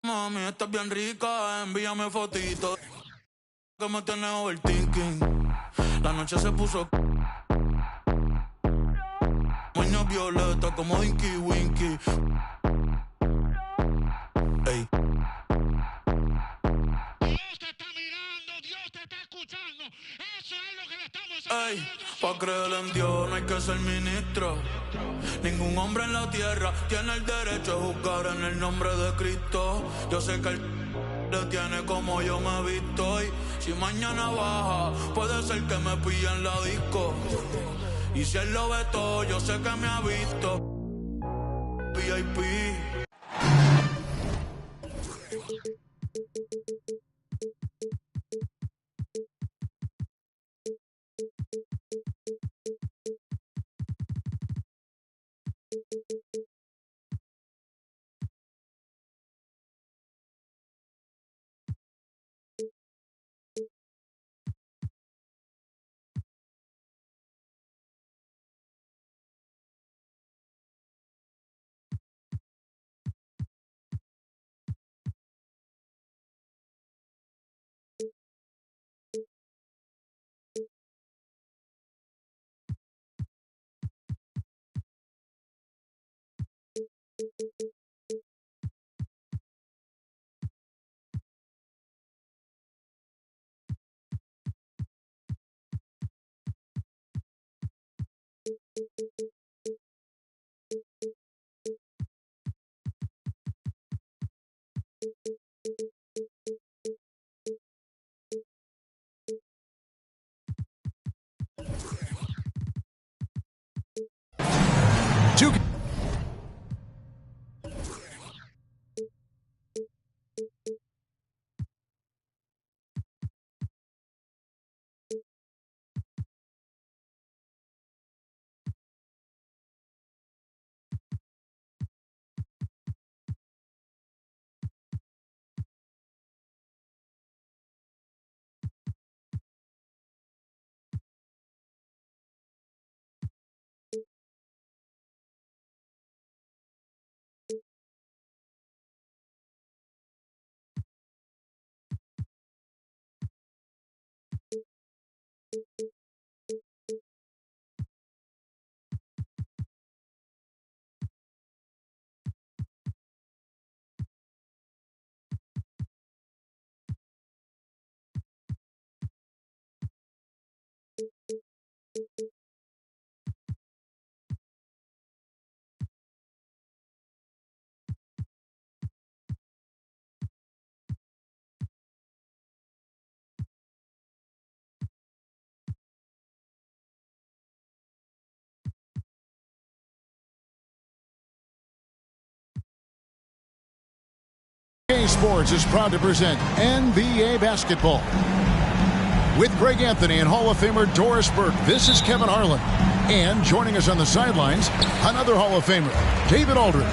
Mami, estás bien rica, envíame fotito que me tiene overthinking. La noche se puso moño violeta como Dinky Winky. Ey. Dios te está mirando, Dios te está escuchando. Eso es lo que le estamos Ey, haciendo. pa' creer en Dios no hay que ser ministro. Ningún hombre en la tierra tiene el derecho a juzgar en el nombre de Cristo. Yo sé que él le tiene como yo me he visto. Y si mañana baja, puede ser que me pille en la disco. Y si él lo ve todo, yo sé que me ha visto. VIP. G2k Sports is proud to present NBA basketball. With Greg Anthony and Hall of Famer Doris Burke, this is Kevin Harlan. And joining us on the sidelines, another Hall of Famer, David Aldridge.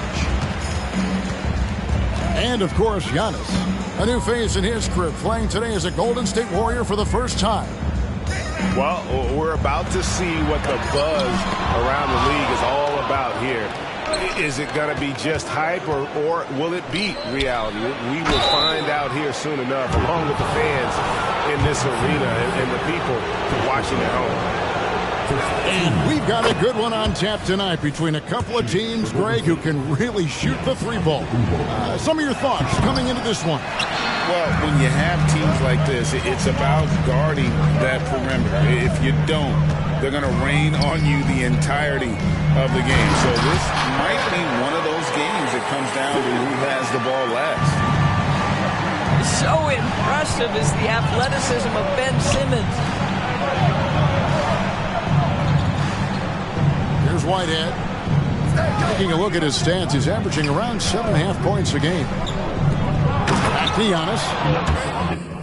And, of course, Giannis, a new face in his career, playing today as a Golden State Warrior for the first time. Well, we're about to see what the buzz around the league is all about here. Is it going to be just hype or will it beat reality? We will find out here soon enough, along with the fans in this arena and the people watching at home. And we've got a good one on tap tonight between a couple of teams, Greg, who can really shoot the three ball. Some of your thoughts coming into this one. Well, when you have teams like this, it's about guarding that perimeter. If you don't, they're going to rain on you the entirety of the game. So this might be one of those games that comes down to who has the ball last. So impressive is the athleticism of Ben Simmons. Here's Whitehead. Taking a look at his stats, he's averaging around 7.5 points a game. Back to Giannis.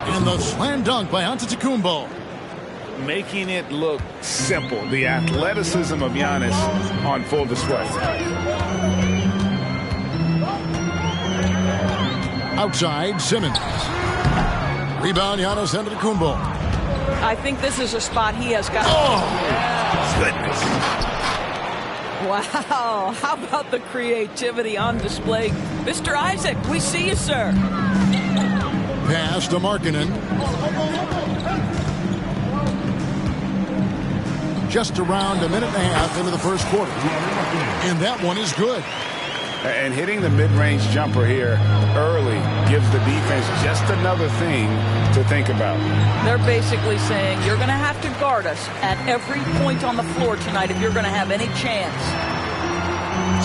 And the slam dunk by Antetokounmpo. Making it look simple. The athleticism of Giannis on full display. Outside, Simmons. Rebound, Giannis Antetokounmpo. I think this is a spot he has got. Oh! Goodness. Wow, how about the creativity on display? Mr. Isaac, we see you, sir. Pass to Markkanen. Just around a minute and a half into the first quarter. And that one is good. And hitting the mid-range jumper here early gives the defense just another thing to think about. They're basically saying you're going to have to guard us at every point on the floor tonight if you're going to have any chance.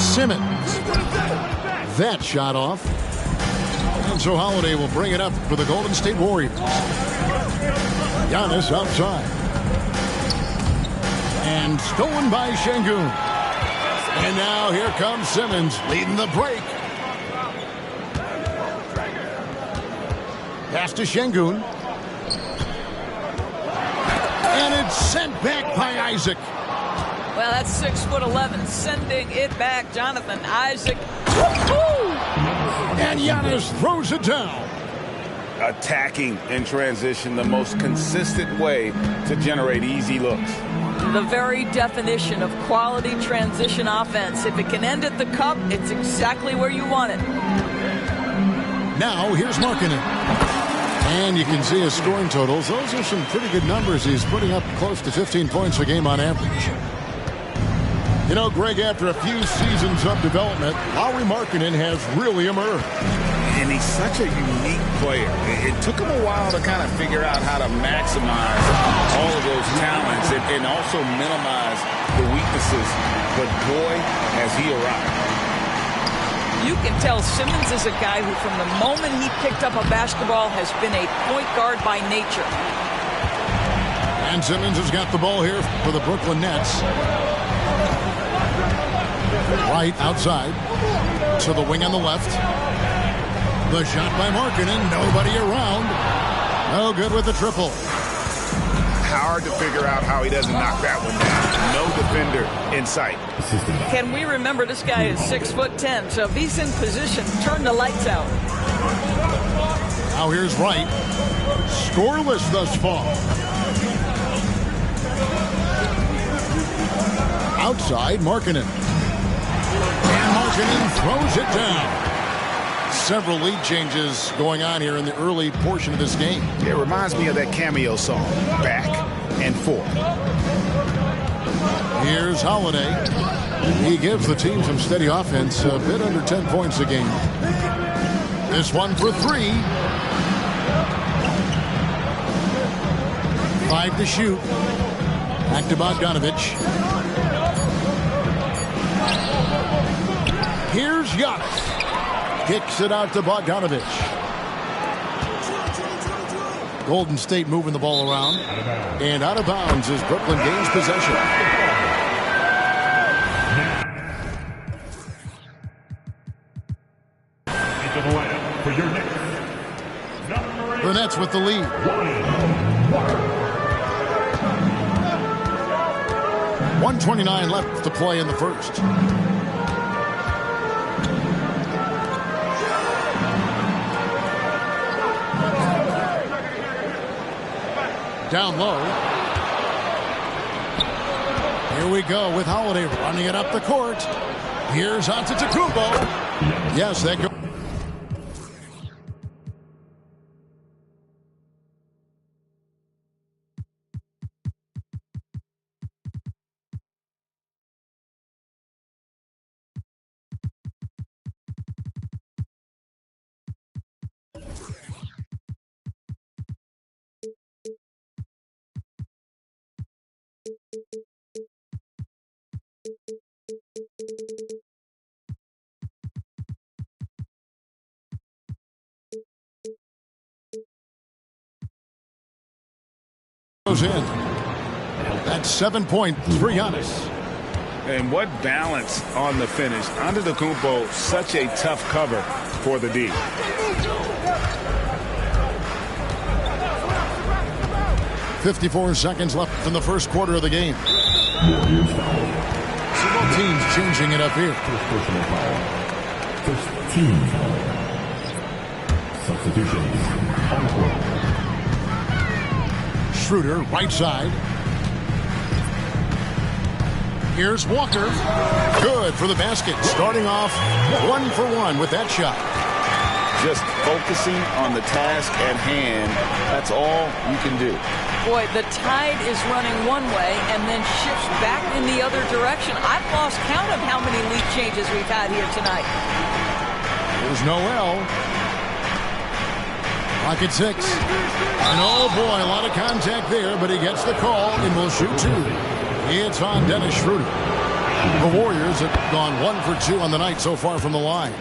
Simmons. That shot off. And so Holiday will bring it up for the Golden State Warriors. Giannis outside. And stolen by Şengün. And now here comes Simmons leading the break. Pass to Şengün. And it's sent back by Isaac. Well, that's 6'11", sending it back. Jonathan Isaac. Woo-hoo! And Giannis throws it down. Attacking in transition, the most consistent way to generate easy looks. The very definition of quality transition offense. If it can end at the cup, it's exactly where you want it. Now, here's Markkanen. And you can see his scoring totals. Those are some pretty good numbers. He's putting up close to 15 points a game on average. You know, Greg, after a few seasons of development, Lauri Markkanen has really emerged. And he's such a unique player. It took him a while to kind of figure out how to maximize all of those talents and also minimize the weaknesses. But boy, has he arrived. You can tell Simmons is a guy who, from the moment he picked up a basketball, has been a point guard by nature. And Simmons has got the ball here for the Brooklyn Nets. Right outside to the wing on the left. The shot by Markkanen, nobody around. No good with the triple. Hard to figure out how he doesn't knock that one down. No defender in sight. Can we remember this guy is 6'10", so if he's in position, turn the lights out. Now here's Wright. Scoreless thus far. Outside, Markkanen. And Markkanen throws it down. Several lead changes going on here in the early portion of this game. It reminds me of that cameo song, Back and Forth. Here's Holiday. He gives the team some steady offense, a bit under 10 points a game. This one for three. 5 to shoot. Back to Bogdanovich. Here's Giannis. Kicks it out to Bogdanovich. Golden State moving the ball around. And out of bounds as Brooklyn gains possession. The Nets with the lead. 1:29 left to play in the first. Down low. Here we go with Holiday running it up the court. Here's Antetokounmpo. Yes, that goes. goes in. That's 7 points for Giannis. And what balance on the finish. Antetokounmpo, such a tough cover for the D. 54 seconds left in the first quarter of the game. So both teams changing it up here. First team substitutions on the court. Schroeder, right side. Here's Walker. Good for the basket. Starting off 1 for 1 with that shot. Just focusing on the task at hand. That's all you can do. Boy, the tide is running one way and then shifts back in the other direction. I've lost count of how many lead changes we've had here tonight. Here's Noel. Clock at 6. And oh boy, a lot of contact there, but he gets the call and will shoot 2. It's on Dennis Schroeder. The Warriors have gone 1 for 2 on the night so far from the line.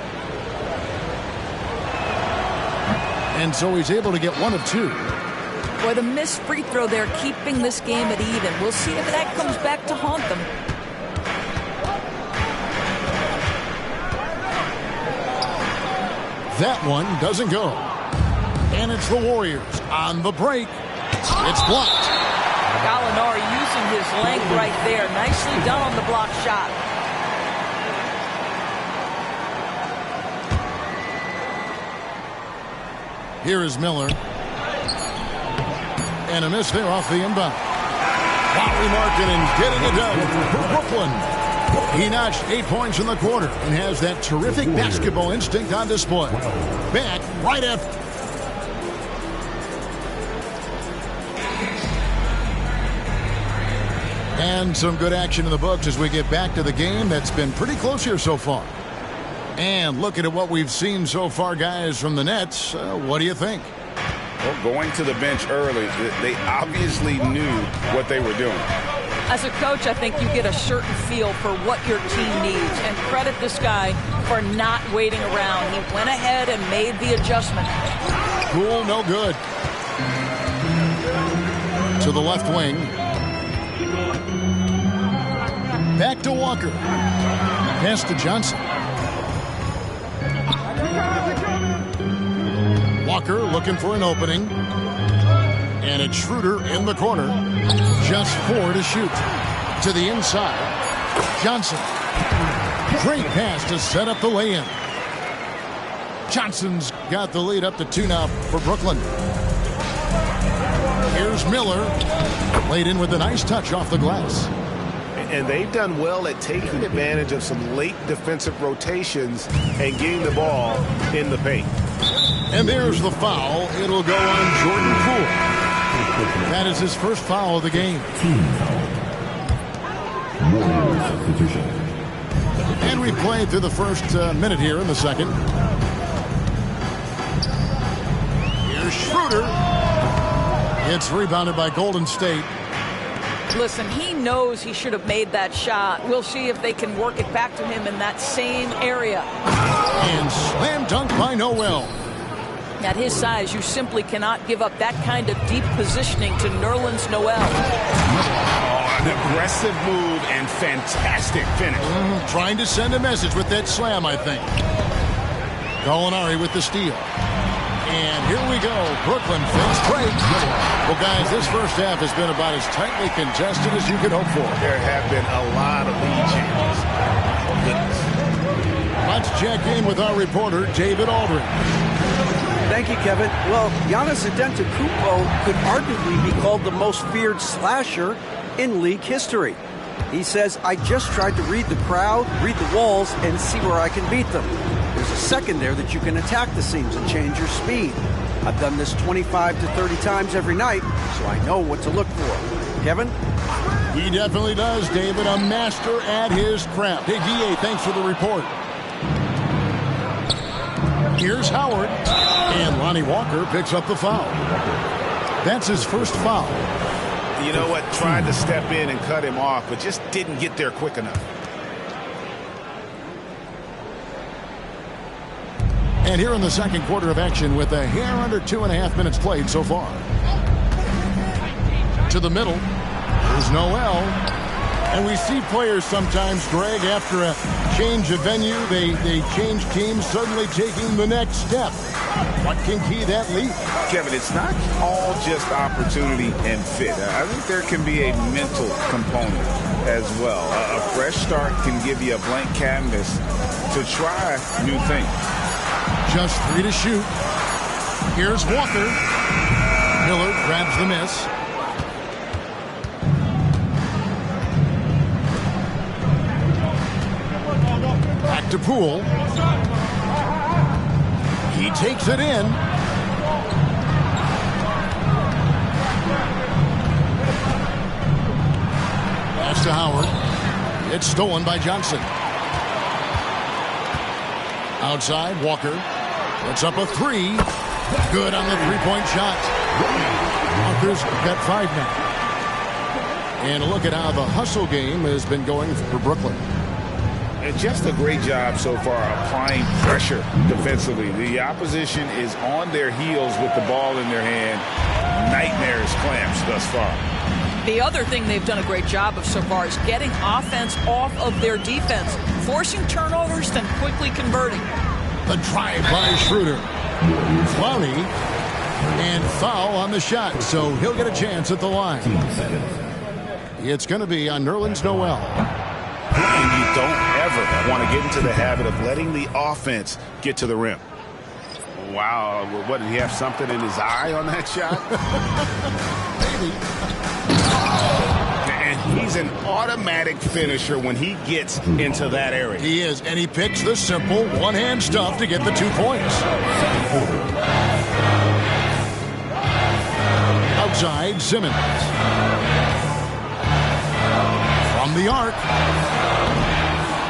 And so he's able to get 1 of 2. Boy, the missed free throw there keeping this game at even. We'll see if that comes back to haunt them. That one doesn't go. And it's the Warriors on the break. It's blocked. Gallinari using his length right there. Nicely done on the block shot. Here is Miller. And a miss there off the inbound. Lowry Markkanen getting it done for Brooklyn. He notched 8 points in the quarter and has that terrific basketball instinct on display. Back right after. And some good action in the books as we get back to the game that's been pretty close here so far. And looking at what we've seen so far, guys, from the Nets, what do you think? Well, going to the bench early, they obviously knew what they were doing. As a coach, I think you get a certain feel for what your team needs. And credit this guy for not waiting around. He went ahead and made the adjustment. Cool, no good. To the left wing. Back to Walker. Pass to Johnson. Walker looking for an opening. And it's Schroeder in the corner. Just 4 to shoot. To the inside. Johnson. Great pass to set up the lay-in. Johnson's got the lead up to 2 now for Brooklyn. Here's Miller. Laid in with a nice touch off the glass. And they've done well at taking advantage of some late defensive rotations and getting the ball in the paint. And there's the foul. It'll go on Jordan Poole. That is his first foul of the game. And we played through the first minute here in the second. Here's Schroeder. It's rebounded by Golden State. Listen, he knows he should have made that shot. We'll see if they can work it back to him in that same area. And slam dunk by Noel. At his size, you simply cannot give up that kind of deep positioning to Nerlens Noel. Oh, an aggressive move and fantastic finish. Trying to send a message with that slam, I think. Gallinari with the steal. And here we go. Brooklyn fast break. Well, guys, this first half has been about as tightly contested as you could hope for. There have been a lot of lead changes. Oh, goodness. Let's check in with our reporter, David Aldridge. Thank you, Kevin. Well, Giannis Antetokounmpo could arguably be called the most feared slasher in league history. He says, I just tried to read the crowd, read the walls, and see where I can beat them. There's a second there that you can attack the seams and change your speed. I've done this 25 to 30 times every night, so I know what to look for. Kevin? He definitely does, David. A master at his craft. Hey, DA, thanks for the report. Here's Howard. And Lonnie Walker picks up the foul. That's his first foul. You know what? Tried to step in and cut him off, but just didn't get there quick enough. And here in the second quarter of action with a hair under 2.5 minutes played so far. To the middle. There's Noel. And we see players sometimes, Greg, after a change of venue, they change teams, suddenly taking the next step. What can key that leap? Kevin, it's not all just opportunity and fit. I think there can be a mental component as well. A fresh start can give you a blank canvas to try new things. Just 3 to shoot. Here's Walker. Miller grabs the miss. Back to Poole. He takes it in. Pass to Howard. It's stolen by Johnson. Outside, Walker. It's up a 3. Good on the three-point shot. Walker's got 5 now. And look at how the hustle game has been going for Brooklyn. And just a great job so far applying pressure defensively. The opposition is on their heels with the ball in their hand. Nightmares clamps thus far. The other thing they've done a great job of so far is getting offense off of their defense, forcing turnovers, then quickly converting. The drive by Schroeder. Flowey. And foul on the shot, so he'll get a chance at the line. It's going to be on Nerlens Noel. And you don't ever want to get into the habit of letting the offense get to the rim. Wow, what, did he have something in his eye on that shot? Maybe. And he's an automatic finisher when he gets into that area. He is, and he picks the simple one-hand stuff to get the 2 points. Outside, Simmons. From the arc.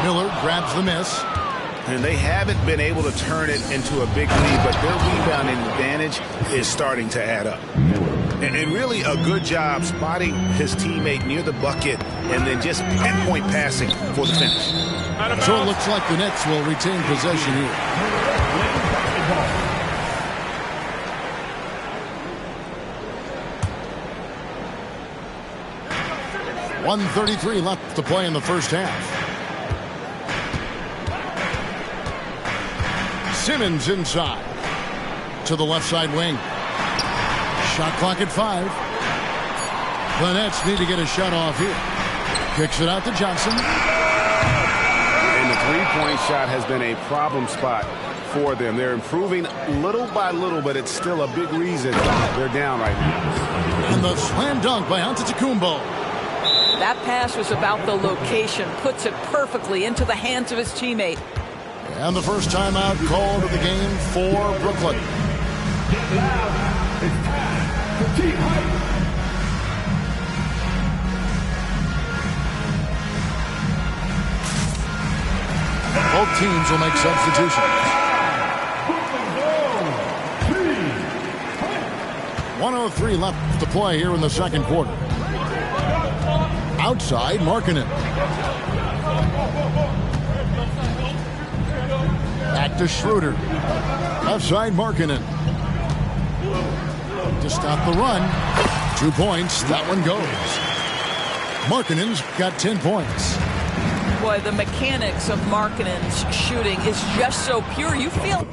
Miller grabs the miss. And they haven't been able to turn it into a big lead, but their rebounding advantage is starting to add up. And really a good job spotting his teammate near the bucket and then just pinpoint passing for the finish. So it looks like the Nets will retain possession here. .133 left to play in the first half. Simmons inside to the left side wing. Shot clock at 5. The Nets need to get a shot off here. Kicks it out to Johnson. And the three-point shot has been a problem spot for them. They're improving little by little, but it's still a big reason they're down right now. And the slam dunk by Antetokounmpo. That pass was about the location, puts it perfectly into the hands of his teammate. And the first timeout called of the game for Brooklyn. Both teams will make substitutions. 1:03 left to play here in the second quarter. Outside, Markkanen. Back to Schroeder. Left side, Markkanen. To stop the run. 2 points. That one goes. Markkanen's got 10 points. Boy, the mechanics of Markkanen's shooting is just so pure. You feel...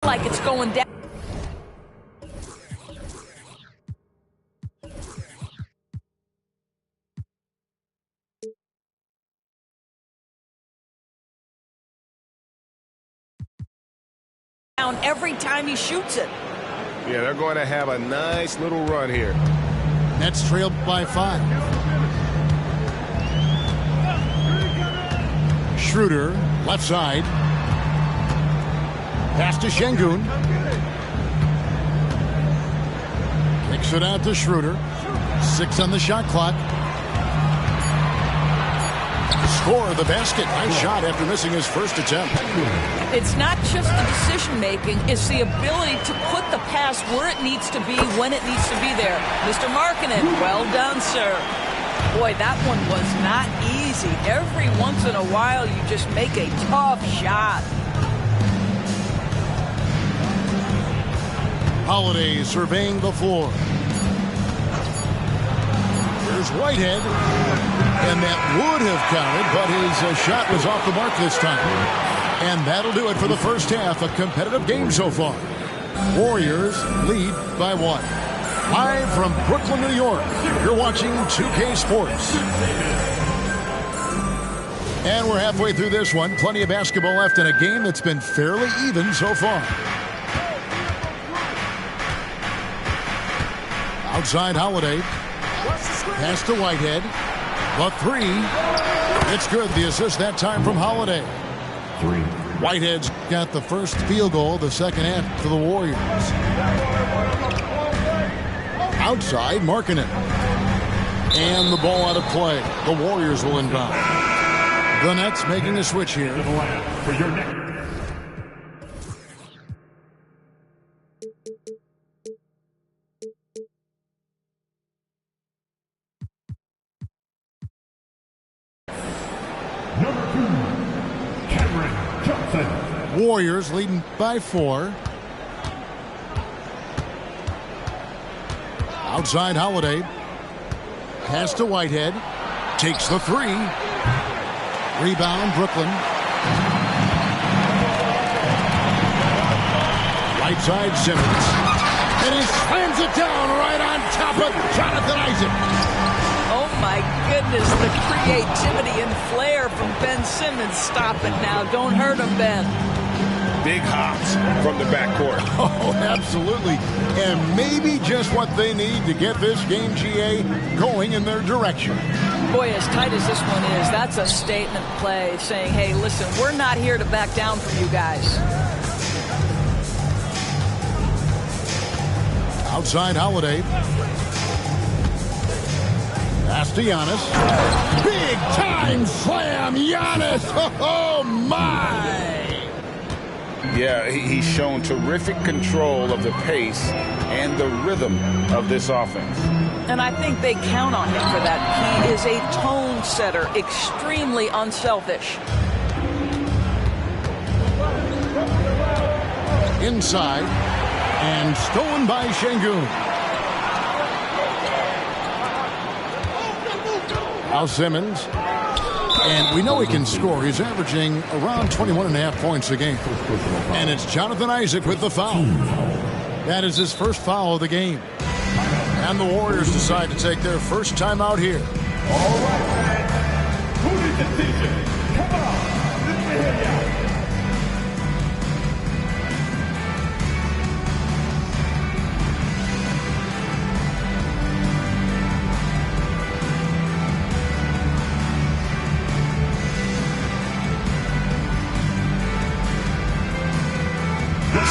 like it's going down. Every time he shoots it. Yeah, they're going to have a nice little run here. Nets trailed by 5. Schroeder, left side. Pass to Şengün. Kicks it out to Schroeder. 6 on the shot clock. Score the basket. Nice shot after missing his first attempt. It's not just the decision-making, it's the ability to put the pass where it needs to be, when it needs to be there. Mr. Markkanen, well done, sir. Boy, that one was not easy. Every once in a while, you just make a tough shot. Holiday surveying the floor. Here's Whitehead. And that would have counted, but his shot was off the mark this time. And that'll do it for the first half. A competitive game so far. Warriors lead by 1. Live from Brooklyn, New York, you're watching 2K Sports. And we're halfway through this one. Plenty of basketball left in a game that's been fairly even so far. Outside Holiday. Pass to Whitehead. The 3. It's good. The assist that time from Holiday. 3. Whitehead's got the first field goal of the second half for the Warriors. Outside, Markkanen. And the ball out of play. The Warriors will inbound. The Nets making a switch here. For your next. Warriors leading by 4. Outside Holiday. Pass to Whitehead. Takes the 3. Rebound Brooklyn. Right side Simmons. And he slams it down right on top of Jonathan Isaac. Oh my goodness, the creativity and flair from Ben Simmons. Stop it now. Don't hurt him, Ben. Big hops from the backcourt. Oh, absolutely. And maybe just what they need to get this game, GA, going in their direction. Boy, as tight as this one is, that's a statement play saying, hey, listen, we're not here to back down from you guys. Outside Holiday. Pass to Giannis. Big time slam, Giannis. Oh, my. Yeah, he's shown terrific control of the pace and the rhythm of this offense. And I think they count on him for that. He is a tone setter, extremely unselfish. Inside, and stolen by Şengün. Now Simmons. And we know he can score. He's averaging around 21.5 points a game. And it's Jonathan Isaac with the foul. That is his first foul of the game. And the Warriors decide to take their first time out here. All right, man. Who needs attention? Come on. Let me hear ya.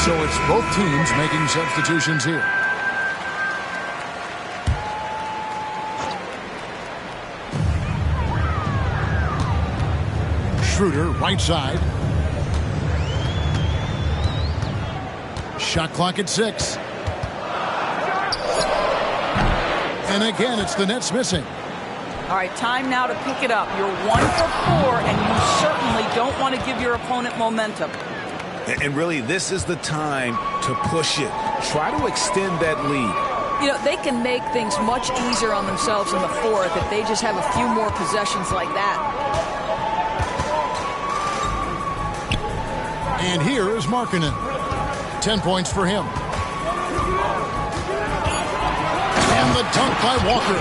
So it's both teams making substitutions here. Schroeder, right side. Shot clock at 6. And again, it's the Nets missing. All right, time now to pick it up. You're 1 for 4, and you certainly don't want to give your opponent momentum. And really, this is the time to push it. Try to extend that lead. You know, they can make things much easier on themselves in the fourth if they just have a few more possessions like that. And here is Markkanen. 10 points for him. And the dunk by Walker.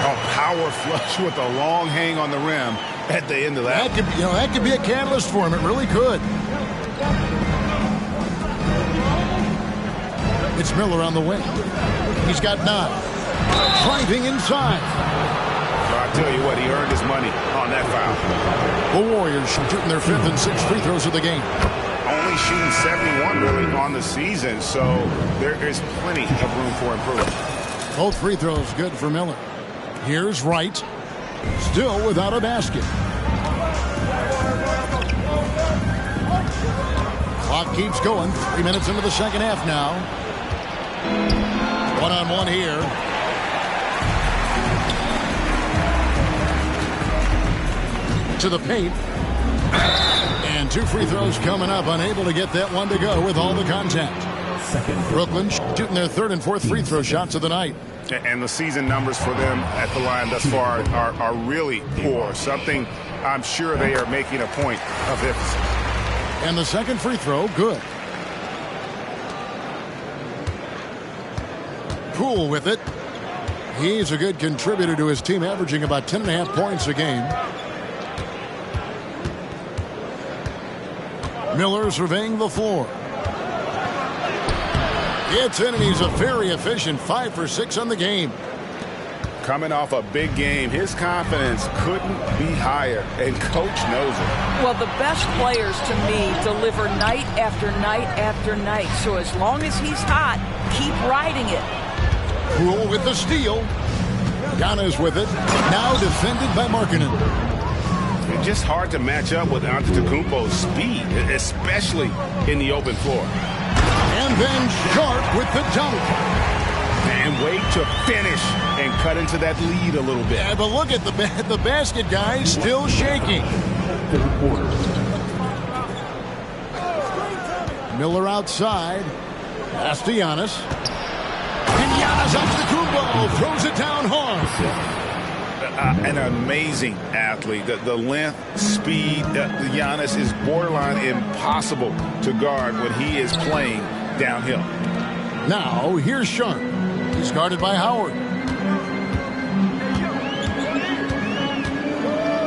A power flush with a long hang on the rim at the end of that. That could be a catalyst for him. It really could. It's Miller on the wing. He's got 9. Driving inside. I'll tell you what, he earned his money on that foul. The Warriors shooting their 5th and 6th free throws of the game. Only shooting 71 really on the season, so there is plenty of room for improvement. Both free throws good for Miller. Here's Wright. Still without a basket. Clock keeps going. 3 minutes into the second half now. One-on-one here. into the paint. And 2 free throws coming up, unable to get that one to go with all the contact. Brooklyn shooting their 3rd and 4th free throw shots of the night. And the season numbers for them at the line thus far are really poor. Something I'm sure they are making a point of emphasis. And the 2nd free throw, good. Poole with it. He's a good contributor to his team, averaging about 10.5 points a game. Miller surveying the floor. It's in, and he's a very efficient 5 for 6 on the game. Coming off a big game, his confidence couldn't be higher, and coach knows it. Well, the best players to me deliver night after night after night. So as long as he's hot, keep riding it. Poole with the steal. Giannis with it. Now defended by Markkanen. It's just hard to match up with Antetokounmpo's speed, especially in the open floor. And then Sharp with the dunk. And wait to finish and cut into that lead a little bit. Yeah, but look at the basket, guys, still shaking. Miller outside. Pass to Giannis. And Giannis Antetokounmpo throws it down hard. An amazing athlete. The length, speed, Giannis is borderline impossible to guard when he is playing downhill. Now, here's Sharp. He's guarded by Howard.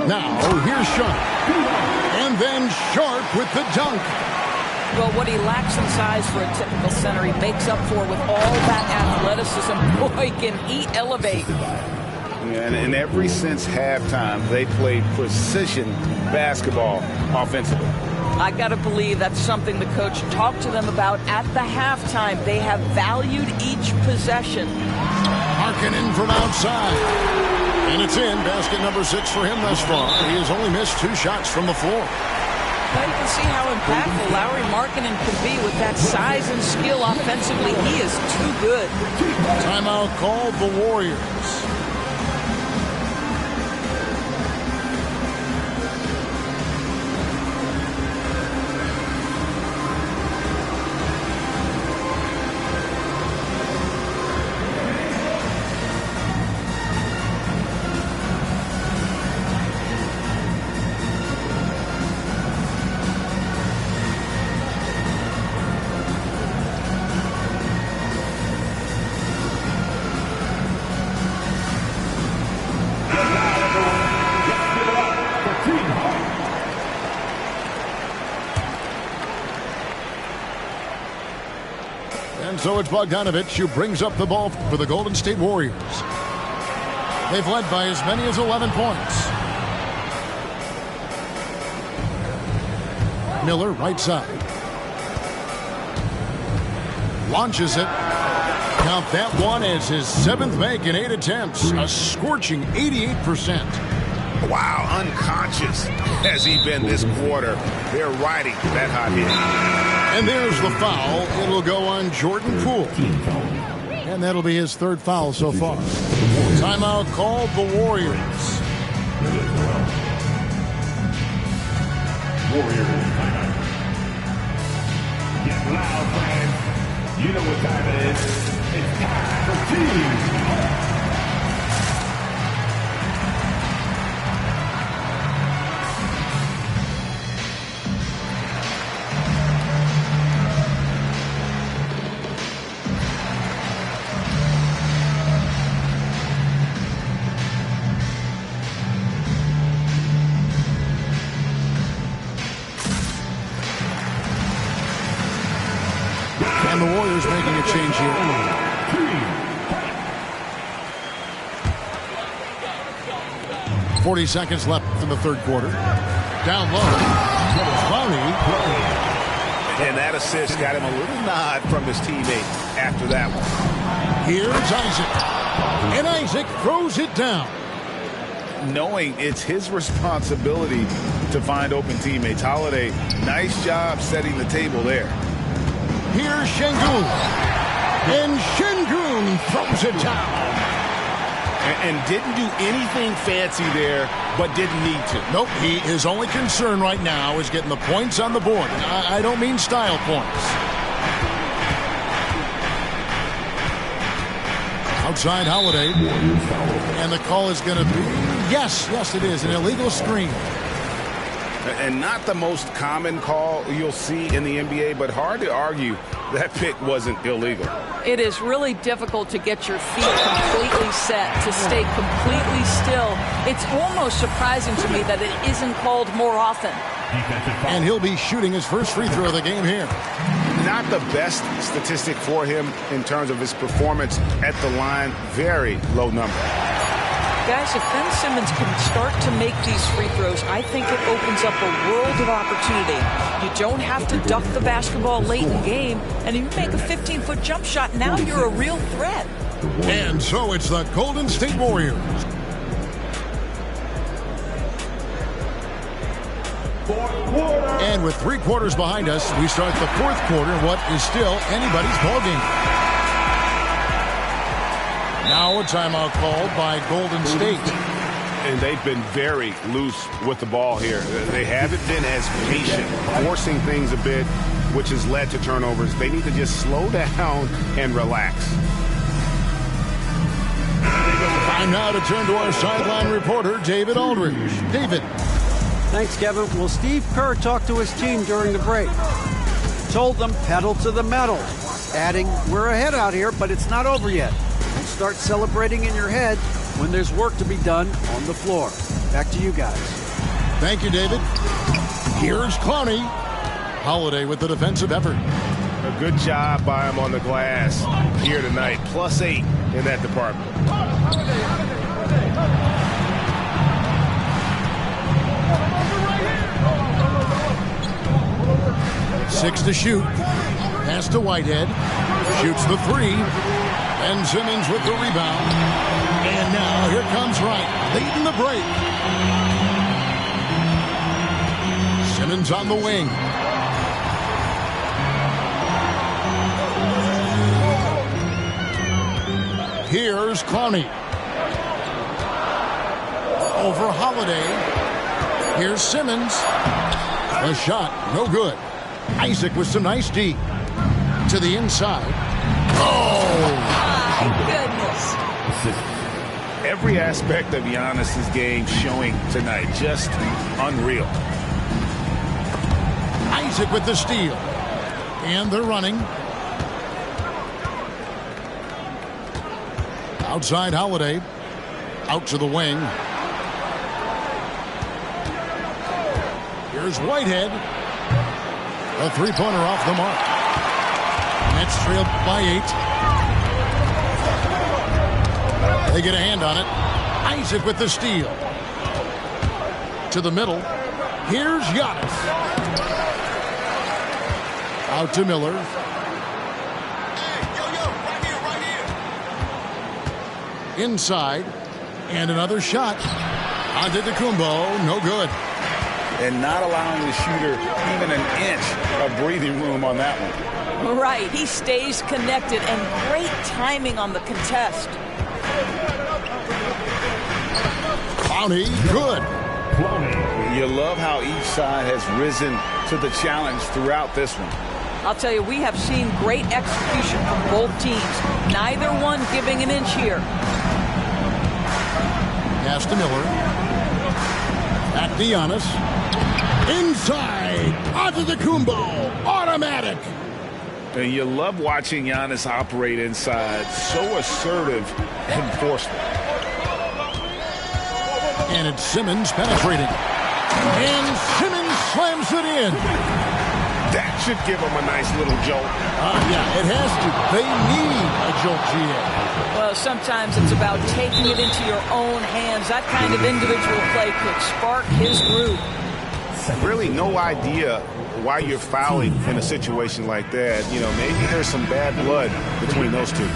Now, here's Sharp. And then Sharp with the dunk. Well, what he lacks in size for a typical center, he makes up for with all that athleticism. Boy, can he elevate. And ever since halftime, they played precision basketball offensively. I got to believe that's something the coach talked to them about at the halftime. They have valued each possession. Markkanen from outside. And it's in. Basket number 6 for him thus far. He has only missed 2 shots from the floor. Well, you can see how impactful Lauri Markkanen can be with that size and skill offensively. He is too good. Timeout called the Warriors. So it's Bogdanovich who brings up the ball for the Golden State Warriors. They've led by as many as 11 points. Miller, right side. Launches it. Count that one as his 7th make in 8 attempts. A scorching 88%. Wow, unconscious has he been this quarter. They're riding that hot hit. And there's the foul. It'll go on Jordan Poole. And that'll be his 3rd foul so far. Timeout called the Warriors. Warriors timeout. Get loud, fans. You know what time it is. It's time for team. And the Warriors making a change here. 40 seconds left in the 3rd quarter. Down low. Clowney. And that assist got him a little nod from his teammate after that one. Here's Isaac. And Isaac throws it down. Knowing it's his responsibility to find open teammates. Holiday, nice job setting the table there. Here's Şengün. And Şengün throws it down. And didn't do anything fancy there, but didn't need to. Nope, his only concern right now is getting the points on the board. I don't mean style points. Outside Holiday. And the call is going to be, yes, it is, an illegal screen. And not the most common call you'll see in the NBA, but hard to argue that pick wasn't illegal. It is really difficult to get your feet completely set, to stay completely still. It's almost surprising to me that it isn't called more often. And he'll be shooting his first free throw of the game here. Not the best statistic for him in terms of his performance at the line. Very low number. Guys, if Ben Simmons can start to make these free throws, I think it opens up a world of opportunity. You don't have to duck the basketball late in the game, and if you make a 15-foot jump shot, now you're a real threat. And so it's the Golden State Warriors. And with 3 quarters behind us, we start the 4th quarter in what is still anybody's ballgame. Now a timeout called by Golden State. And they've been very loose with the ball here. They haven't been as patient, forcing things a bit, which has led to turnovers. They need to just slow down and relax. Time now to turn to our sideline reporter, David Aldridge. David. Thanks, Kevin. Well, Steve Kerr talked to his team during the break. Told them pedal to the metal, adding, we're ahead out here, but it's not over yet. And start celebrating in your head when there's work to be done on the floor. Back to you guys. Thank you, David. Here's Clowney. Holiday with the defensive effort. A good job by him on the glass here tonight. +8 in that department. 6 to shoot. Pass to Whitehead. Shoots the 3. Ben Simmons with the rebound. And now here comes Wright, leading the break. Simmons on the wing. Here's Clowney. Over Holiday. Here's Simmons. A shot, no good. Isaac with some nice D. To the inside. Oh! Goodness. Every aspect of Giannis's game showing tonight. Just unreal. Isaac with the steal. And they're running. Outside Holiday. Out to the wing. Here's Whitehead. A three-pointer off the mark. Nets trailed by 8. They get a hand on it. Isaac with the steal. To the middle. Here's Giannis. Out to Miller. Inside. And another shot. Antetokounmpo. No good. And not allowing the shooter even an inch of breathing room on that one. Right, he stays connected, and great timing on the contest. Clowney, good. You love how each side has risen to the challenge throughout this one. I'll tell you, we have seen great execution from both teams. Neither one giving an inch here. Pass to Miller. Back to Giannis. Inside. Antetokounmpo. Automatic. And you love watching Giannis operate inside. So assertive and forceful. And it's Simmons penetrating. And Simmons slams it in. That should give him a nice little jolt. Yeah, it has to. They need a jolt, GA. Well, sometimes it's about taking it into your own hands. That kind of individual play could spark his groove. Really no idea why you're fouling in a situation like that. You know, maybe there's some bad blood between those two.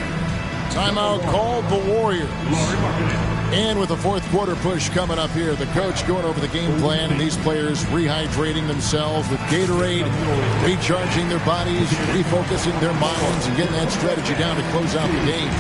Timeout called the Warriors. And with the fourth quarter push coming up here, the coach going over the game plan and these players rehydrating themselves with Gatorade, recharging their bodies, refocusing their minds, and getting that strategy down to close out the game.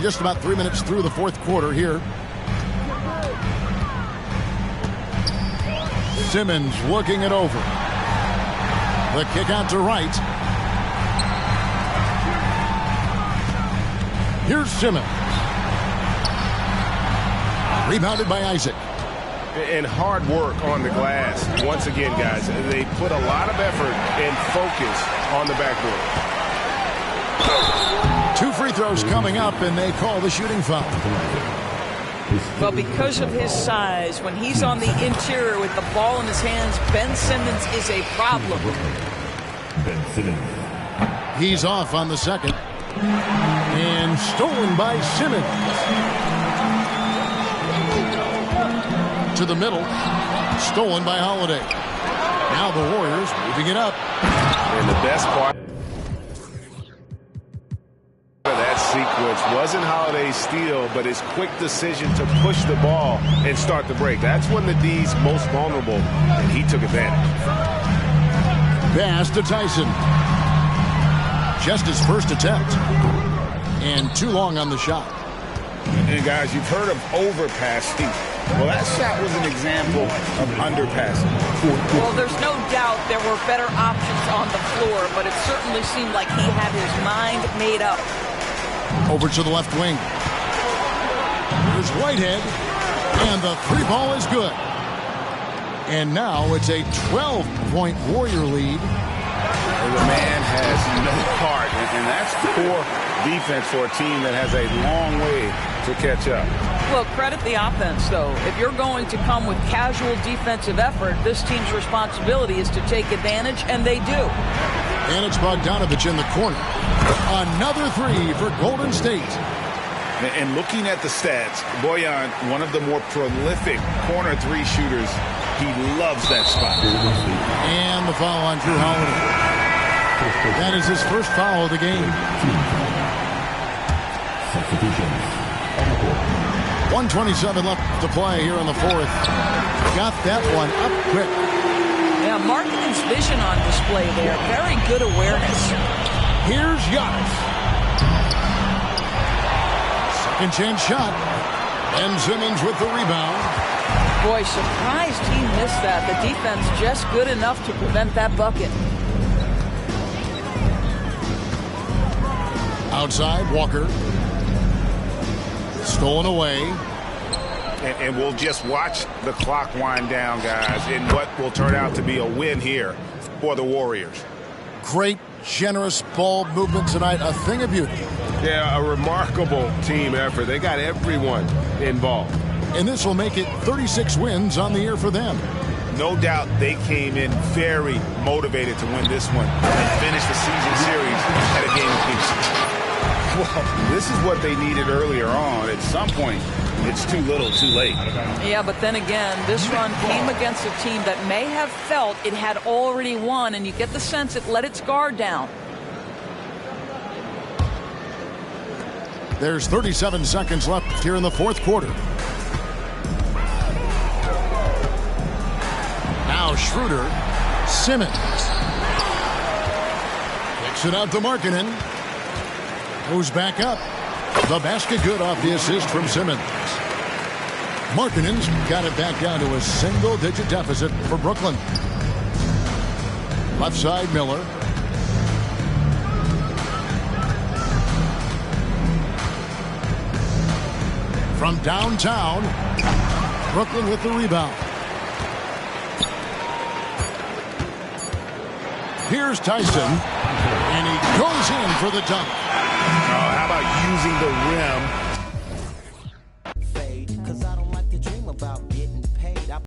just about 3 minutes through the fourth quarter here. Simmons looking it over. The kick out to right. Here's Simmons. Rebounded by Isaac. And hard work on the glass. Once again, guys, they put a lot of effort and focus on the backboard. 2 free throws coming up, and they call the shooting foul. Well, because of his size, when he's on the interior with the ball in his hands, Ben Simmons is a problem. Ben Simmons. He's off on the second. And stolen by Simmons. To the middle. Stolen by Holiday. Now the Warriors moving it up. And the best part of that sequence wasn't Holiday's steal, but his quick decision to push the ball and start the break. That's when the D's most vulnerable, and he took advantage. Pass to Tyson. Just his first attempt. And too long on the shot. And guys, you've heard of overpassing. Well, that shot was an example of underpassing. Well, there's no doubt there were better options on the floor, but it certainly seemed like he had his mind made up. Over to the left wing. Here's Whitehead. And the 3 ball is good. And now it's a 12-point Warrior lead. The man has no heart, and that's poor defense for a team that has a long way to catch up. Well, credit the offense, though. If you're going to come with casual defensive effort, this team's responsibility is to take advantage, and they do. And it's Bogdanovich in the corner. Another 3 for Golden State. And looking at the stats, Bojan, one of the more prolific corner 3 shooters, he loves that spot. And the foul on Drew Holiday. That is his first foul of the game. 1:27 left to play here in the fourth. Got that one up quick. Yeah, Markkanen's vision on display there. Very good awareness. Here's Giannis. Second chance shot. Ben Simmons with the rebound. Boy, surprised he missed that. The defense just good enough to prevent that bucket. Outside, Walker. Stolen away. And we'll just watch the clock wind down, guys, in what will turn out to be a win here for the Warriors. Great, generous ball movement tonight. A thing of beauty. Yeah, a remarkable team effort. They got everyone involved. And this will make it 36 wins on the year for them. No doubt they came in very motivated to win this one and finish the season series at a game apiece. Well, this is what they needed earlier on. At some point, it's too little, too late. Yeah, but then again, this run came against a team that may have felt it had already won, and you get the sense it let its guard down. There's 37 seconds left here in the fourth quarter. Now Schroeder. Simmons. Kicks it out to Markkanen. Goes back up. The basket good off the assist from Simmons. Markkanen's got it back down to a single-digit deficit for Brooklyn. Left side, Miller. From downtown, Brooklyn with the rebound. Here's Tyson, and he goes in for the dunk. How about using the rim